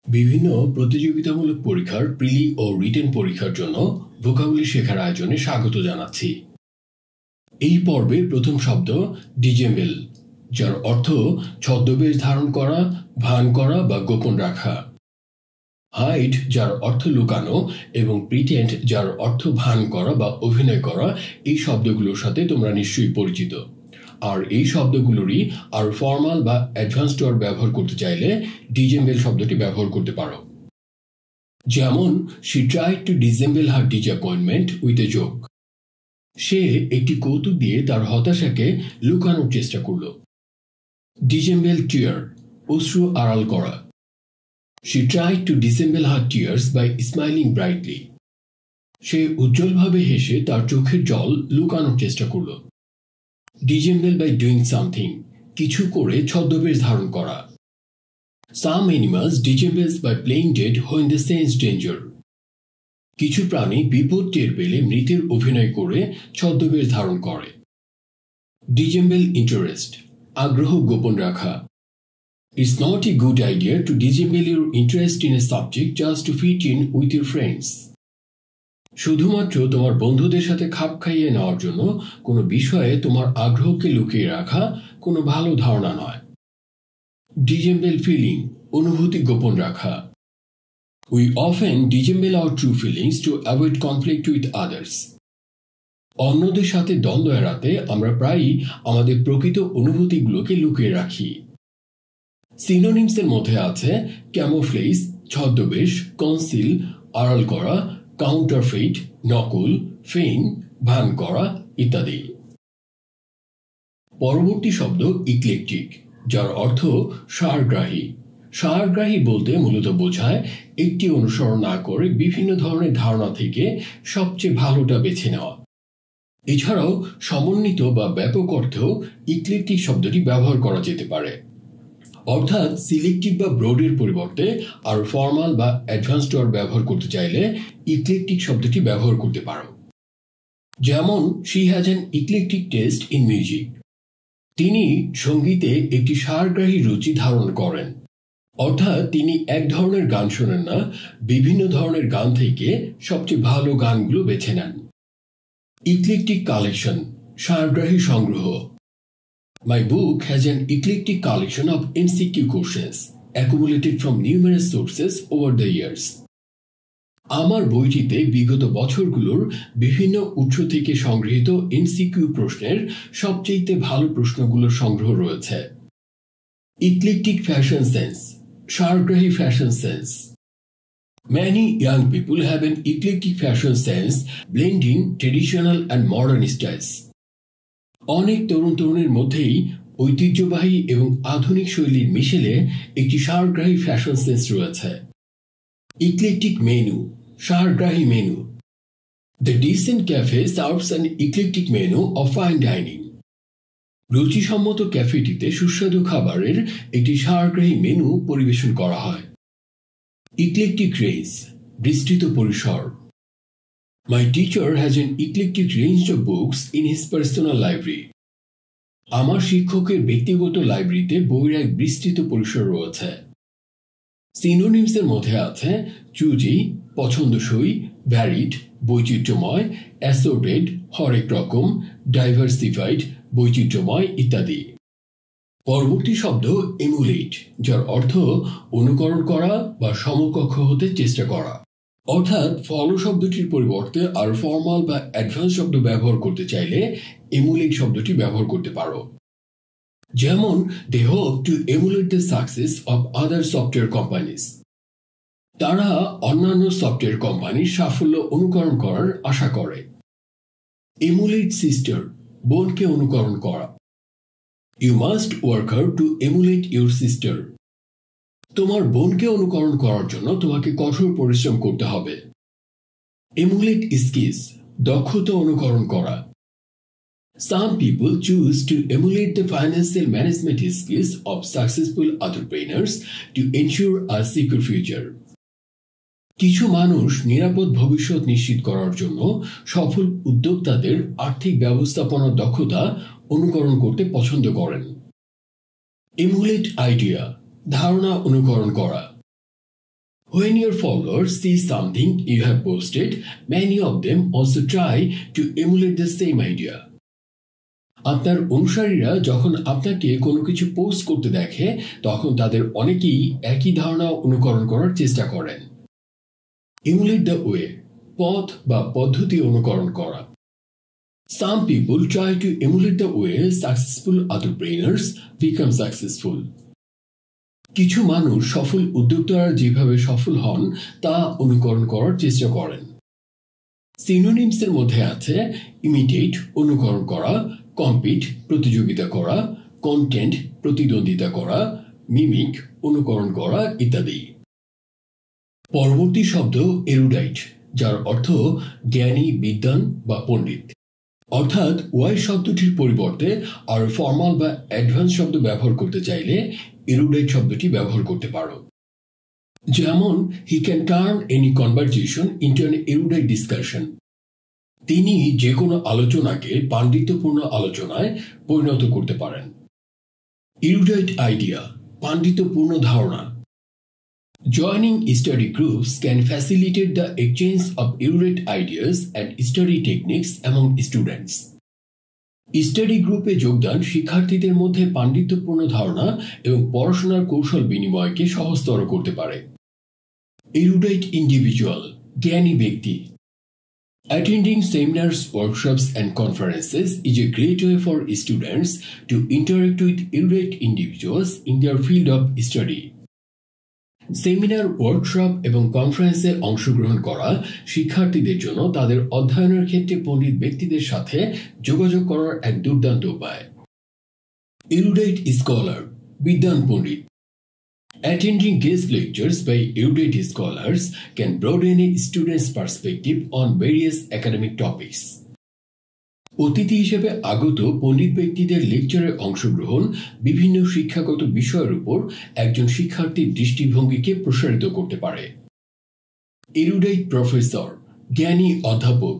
বিভিন্ন প্রতিযোগিতামূলক পরীক্ষার প্রিলি ও রিটেন পরীক্ষার জন্য ভোকাবুলারি শেখার আয়োজনে স্বাগত জানাচ্ছি। এই পর্বের প্রথম শব্দ ডিজেম্বল, যার অর্থ ছদ্মবেশ ধারণ করা, ভান করা বা গোপন রাখা। হাইড, যার অর্থ লুকানো, এবং প্রিটেন্ড, যার অর্থ ভান করা বা অভিনয় করা। এই শব্দগুলোর সাথে তোমরা নিশ্চয়ই পরিচিত। আর এই শব্দগুলোরই আর ফর্মাল বা অ্যাডভান্সড ওয়ার্ড ব্যবহার করতে চাইলে ডিজেম্বল শব্দটি ব্যবহার করতে পারো। যেমন, she tried to dissemble her disappointment with a joke. সে একটি কৌতুক দিয়ে তার হতাশাকে লুকানোর চেষ্টা করল। ডিজেম্বল টিয়ার, অশ্রু আড়াল করা। She tried to dissemble her tears by smiling brightly. সে উজ্জ্বলভাবে হেসে তার চোখের জল লুকানোর চেষ্টা করল। ডিজেম্বল বাই ডুইং সামথিং, কিছু করে ছদ্মবেশ ধারণ করা। Some animals dissembles by playing dead when they sense danger. কিছু প্রাণী বিপদ টের পেলে মৃতের অভিনয় করে ছদ্মবেশ ধারণ করে। ডিজেম্বল ইন্টারেস্ট, আগ্রহ গোপন রাখা। It's not a good idea to dissemble your interest in a subject just to fit in with your friends. শুধুমাত্র তোমার বন্ধুদের সাথে খাপ খাইয়ে নেওয়ার জন্য কোনো বিষয়ে তোমার আগ্রহকে লুকিয়ে রাখা কোনো ভালো ধারণা নয়। ডিজেম্বল ফিলিং, অনুভূতি গোপন রাখা। We often dissemble our true feelings to avoid conflict with others. অন্যদের সাথে দ্বন্দ্ব এড়াতে আমরা প্রায়ই আমাদের প্রকৃত অনুভূতিগুলোকে লুকিয়ে রাখি। সিনোনিমসের মধ্যে আছে ক্যামোফ্লেজ, ছদ্মবেশ, কনসিল, আড়াল করা, কাউন্টারফেইট, নকল, ফেইন, ভান করা ইত্যাদি। পরবর্তী শব্দ ইক্লেকটিক, যার অর্থ সারগ্রাহী। সারগ্রাহী বলতে মূলত বোঝায় একটি অনুসরণ না করে বিভিন্ন ধরনের ধারণা থেকে সবচেয়ে ভালোটা বেছে নেওয়া। এছাড়াও সমন্বিত বা ব্যাপক অর্থেও ইক্লেকটিক শব্দটি ব্যবহার করা যেতে পারে। অর্থাৎ সিলেক্টিভ বা ব্রডের পরিবর্তে আর ফর্মাল বা অ্যাডভান্সড ওয়ার্ড ব্যবহার করতে চাইলে ইক্লেকটিক শব্দটি ব্যবহার করতে পারো। যেমন, she has an eclectic taste in music. তিনি সঙ্গীতে একটি সারগ্রাহী রুচি ধারণ করেন। অর্থাৎ তিনি এক ধরনের গান শোনেন না, বিভিন্ন ধরনের গান থেকে সবচেয়ে ভালো গানগুলো বেছে নেন। ইক্লেকটিক কালেকশন, সারগ্রাহী সংগ্রহ। My book has an eclectic collection of MCQ questions accumulated from numerous sources over the years. আমার বইটিতে বিগত বছরগুলোর বিভিন্ন উৎস থেকে সংগৃহীত এমসিকিউ প্রশ্নের সবচেয়ে ভালো প্রশ্নগুলোর সংগ্রহ রয়েছে। ইক্লেকটিক ফ্যাশন সেন্স, সারগ্রাহী fashion sense. Many young people have an eclectic fashion sense blending traditional and modern styles. অনেক তরুণ তরুণীর মধ্যেই ঐতিহ্যবাহী এবং আধুনিক শৈলীর মিশেলে একটি সারগ্রাহী ফ্যাশন সেন্স রয়েছে। ইক্লেকটিক মেনু, সারগ্রাহী menu. The decent cafe serves an eclectic menu of fine dining. রুচিসম্মত ক্যাফেটিতে সুস্বাদু খাবারের একটি সারগ্রাহী মেনু পরিবেশন করা হয়। ইক্লেকটিক রেঞ্জ, বিস্তৃত পরিসর। My teacher has an eclectic range of books in his personal library. আমার শিক্ষকের ব্যক্তিগত লাইব্রেরিতে বইয়ের এক বিস্তৃত পরিসর রয়েছে। সিনোনিমসের মধ্যে আছে চুজি, পছন্দসই, ভ্যারিড, বৈচিত্র্যময়, অ্যাসর্টেড, হরেক রকম, ডাইভার্সিফাইড, বৈচিত্র্যময় ইত্যাদি। পরবর্তী শব্দ এমুলেট, যার অর্থ অনুকরণ করা বা সমকক্ষ হতে চেষ্টা করা। অর্থাৎ ফলো শব্দটির পরিবর্তে আর ফর্মাল বা অ্যাডভান্স শব্দ ব্যবহার করতে চাইলে এমুলেট শব্দটি ব্যবহার করতে পারো। যেমন, they hope to emulate the success of other software companies. তারা অন্যান্য সফটওয়্যার কোম্পানির সাফল্য অনুকরণ করার আশা করে। এমুলেট সিস্টার, বোনকে অনুকরণ করা। You must work hard to emulate your sister. তোমার বোনকে অনুকরণ করার জন্য তোমাকে কঠোর পরিশ্রম করতে হবে। এমুলেট স্কিলস, দক্ষতা অনুকরণ করা। Some people choose to emulate the financial management skills of successful entrepreneurs to ensure a secure future. কিছু মানুষ নিরাপদ ভবিষ্যৎ নিশ্চিত করার জন্য সফল উদ্যোক্তাদের আর্থিক ব্যবস্থাপনার দক্ষতা অনুকরণ করতে পছন্দ করেন। এমুলেট আইডিয়া, ধারণা অনুকরণ করা। When your followers see something you have posted, many of them also try to emulate the same idea. আপনার অনুসারীরা যখন আপনাকে কোনো কিছু পোস্ট করতে দেখে তখন তাদের অনেকেই একই ধারণা অনুকরণ করার চেষ্টা করেন। Emulate the way, পথ বা পদ্ধতি অনুকরণ করা। Some people try to emulate the way successful entrepreneurs become successful. কিছু মানুষ সফল উদ্যোক্তারা যেভাবে সফল হন তা অনুকরণ করার চেষ্টা করেন। সিনোনিমসের মধ্যে আছে ইমিটেট অনুকরণ করা, কম্পিট প্রতিযোগিতা করা, কন্টেন্ট প্রতিদ্বন্দ্বিতা করা, মিমিক অনুকরণ করা ইত্যাদি। পরবর্তী শব্দ এরুডাইট, যার অর্থ জ্ঞানী, বিদ্বান বা পণ্ডিত। অর্থাৎ ওয়াই শব্দটির পরিবর্তে আর ফর্মাল বা অ্যাডভান্স শব্দ ব্যবহার করতে চাইলে এরুডাইট শব্দটি ব্যবহার করতে পারো। যেমন he can turn any conversation into an erudite discussion. তিনি যে কোনো আলোচনাকে পাণ্ডিত্যপূর্ণ আলোচনায় পরিণত করতে পারেন। এরুডাইট আইডিয়া, পাণ্ডিত্যপূর্ণ ধারণা। Joining study groups can facilitate the exchange of erudite ideas and study techniques among students. Study গ্রুপে যোগদান শিক্ষার্থীদের মধ্যে পাণ্ডিত্যপূর্ণ ধারণা এবং পড়াশোনার কৌশল বিনিময়কে সহজতর করতে পারে। এরুডাইট ইন্ডিভিজুয়াল, জ্ঞানী ব্যক্তি। Attending seminars, workshops, and conferences is a great way for students to interact with erudite individuals in their field of study. Seminar, workshop এবং কনফারেন্সে অংশগ্রহণ করা শিক্ষার্থীদের জন্য তাদের অধ্যয়নের ক্ষেত্রে পণ্ডিত ব্যক্তিদের সাথে যোগাযোগ করার এক দুর্দান্ত উপায়। এরুডাইট স্কলার, বিদ্বান পণ্ডিত। Attending guest lectures by erudite scholars can broaden a student's perspective on various academic topics. অতিথি হিসেবে আগত পণ্ডিত ব্যক্তিদের লেকচারে অংশগ্রহণ বিভিন্ন শিক্ষাগত বিষয়ের উপর একজন শিক্ষার্থীর দৃষ্টিভঙ্গিকে প্রসারিত করতে পারে। এরুডাইট প্রফেসর, জ্ঞানী অধ্যাপক।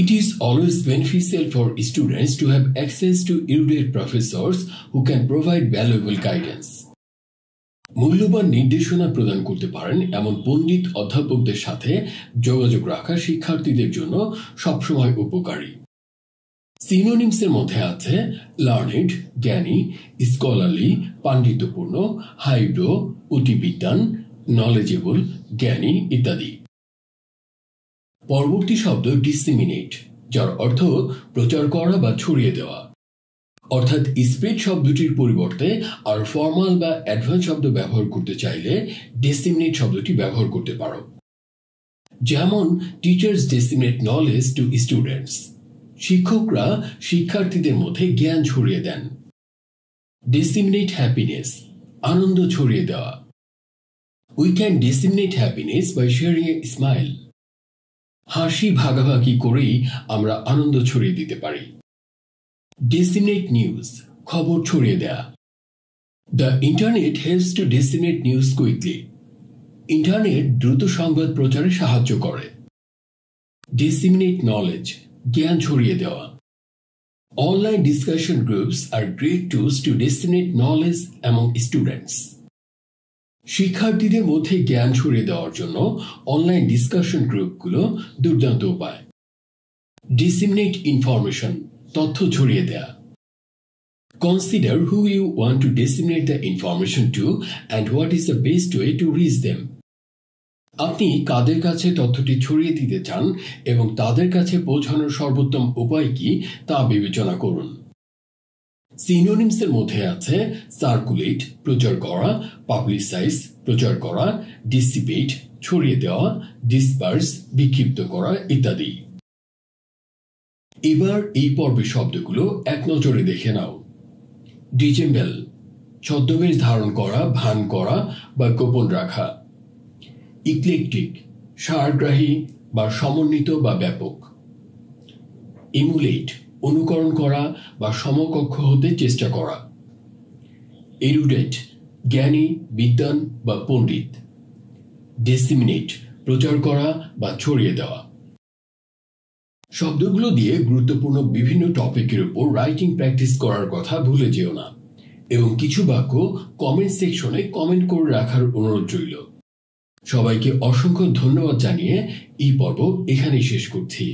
It is always beneficial for students to have access to erudite professors who can provide valuable guidance. মূল্যবান নির্দেশনা প্রদান করতে পারেন এমন পণ্ডিত অধ্যাপকদের সাথে যোগাযোগ রাখা শিক্ষার্থীদের জন্য সবসময় উপকারী। সিনোনিমসের মধ্যে আছে লার্নেড, জ্ঞানী, স্কলারলি, পাণ্ডিত্যপূর্ণ, হাইব্রো, অতিবিদ্বান, নলেজেবল, জ্ঞানী ইত্যাদি। পরবর্তী শব্দ ডিসেমিনেট, যার অর্থ প্রচার করা বা ছড়িয়ে দেওয়া। অর্থাৎ স্প্রেড শব্দটির পরিবর্তে আর ফর্মাল বা অ্যাডভান্স শব্দ ব্যবহার করতে চাইলে ডিসেমিনেট শব্দটি ব্যবহার করতে পারো। যেমন teachers disseminate knowledge two students, শিক্ষকরা শিক্ষার্থীদের মধ্যে জ্ঞান ছড়িয়ে দেন। ডিসেমিনেট হ্যাপিনেস, আনন্দ ছড়িয়ে দেওয়া। We can disseminate happiness by sharing a smile, হাসি ভাগাভাগি করেই আমরা আনন্দ ছড়িয়ে দিতে পারি। ডিসেমিনেট নিউজ, খবর ছড়িয়ে দেয়া। The internet helps to disseminate news quickly, internet দ্রুত সংবাদ প্রচারে সাহায্য করে। ডিসেমিনেট নলেজ, জ্ঞান ছড়িয়ে দেওয়া। Online discussion groups are great tools to disseminate knowledge among students. শিক্ষার্থীদের মধ্যে জ্ঞান ছড়িয়ে দেওয়ার জন্য অনলাইন ডিসকাশন গ্রুপগুলো দুর্দান্ত উপায়। ডিসেমিনেট ইনফরমেশন, তথ্য ছড়িয়ে দেয়া। Consider who you want to disseminate the information to and what is the best way to reach them. আপনি কাদের কাছে তথ্যটি ছড়িয়ে দিতে চান এবং তাদের কাছে পৌঁছানোর সর্বোত্তম উপায় কি তা বিবেচনা করুন। সিনোনিমসের মধ্যে আছে সার্কুলেট, প্রচার করা, পাবলিসাইজ, প্রচার করা, ডিসিপেট, ছড়িয়ে দেওয়া, ডিসপার্স, বিক্ষিপ্ত করা ইত্যাদি। এবার এই পর্বের শব্দগুলো এক নজরে দেখে নাও। ডিজেম্বল, ছদ্মবেশ ধারণ করা, ভান করা বা গোপন রাখা। ইক্লেকটিক, সারগ্রাহী বা সমন্বিত বা ব্যাপক। এমুলেট, অনুকরণ করা বা সমকক্ষ হতে চেষ্টা করা। এরুডেট, জ্ঞানী, বিদ্বান বা পণ্ডিত। ডিসেমিনেট, প্রচার করা বা ছড়িয়ে দেওয়া। শব্দগুলো দিয়ে গুরুত্বপূর্ণ বিভিন্ন টপিকের উপর রাইটিং প্র্যাকটিস করার কথা ভুলে যেও না এবং কিছু বাক্য কমেন্ট সেকশনে কমেন্ট করে রাখার অনুরোধ রইল। সবাইকে অসংখ্য ধন্যবাদ জানিয়ে এই পর্ব এখানেই শেষ করছি।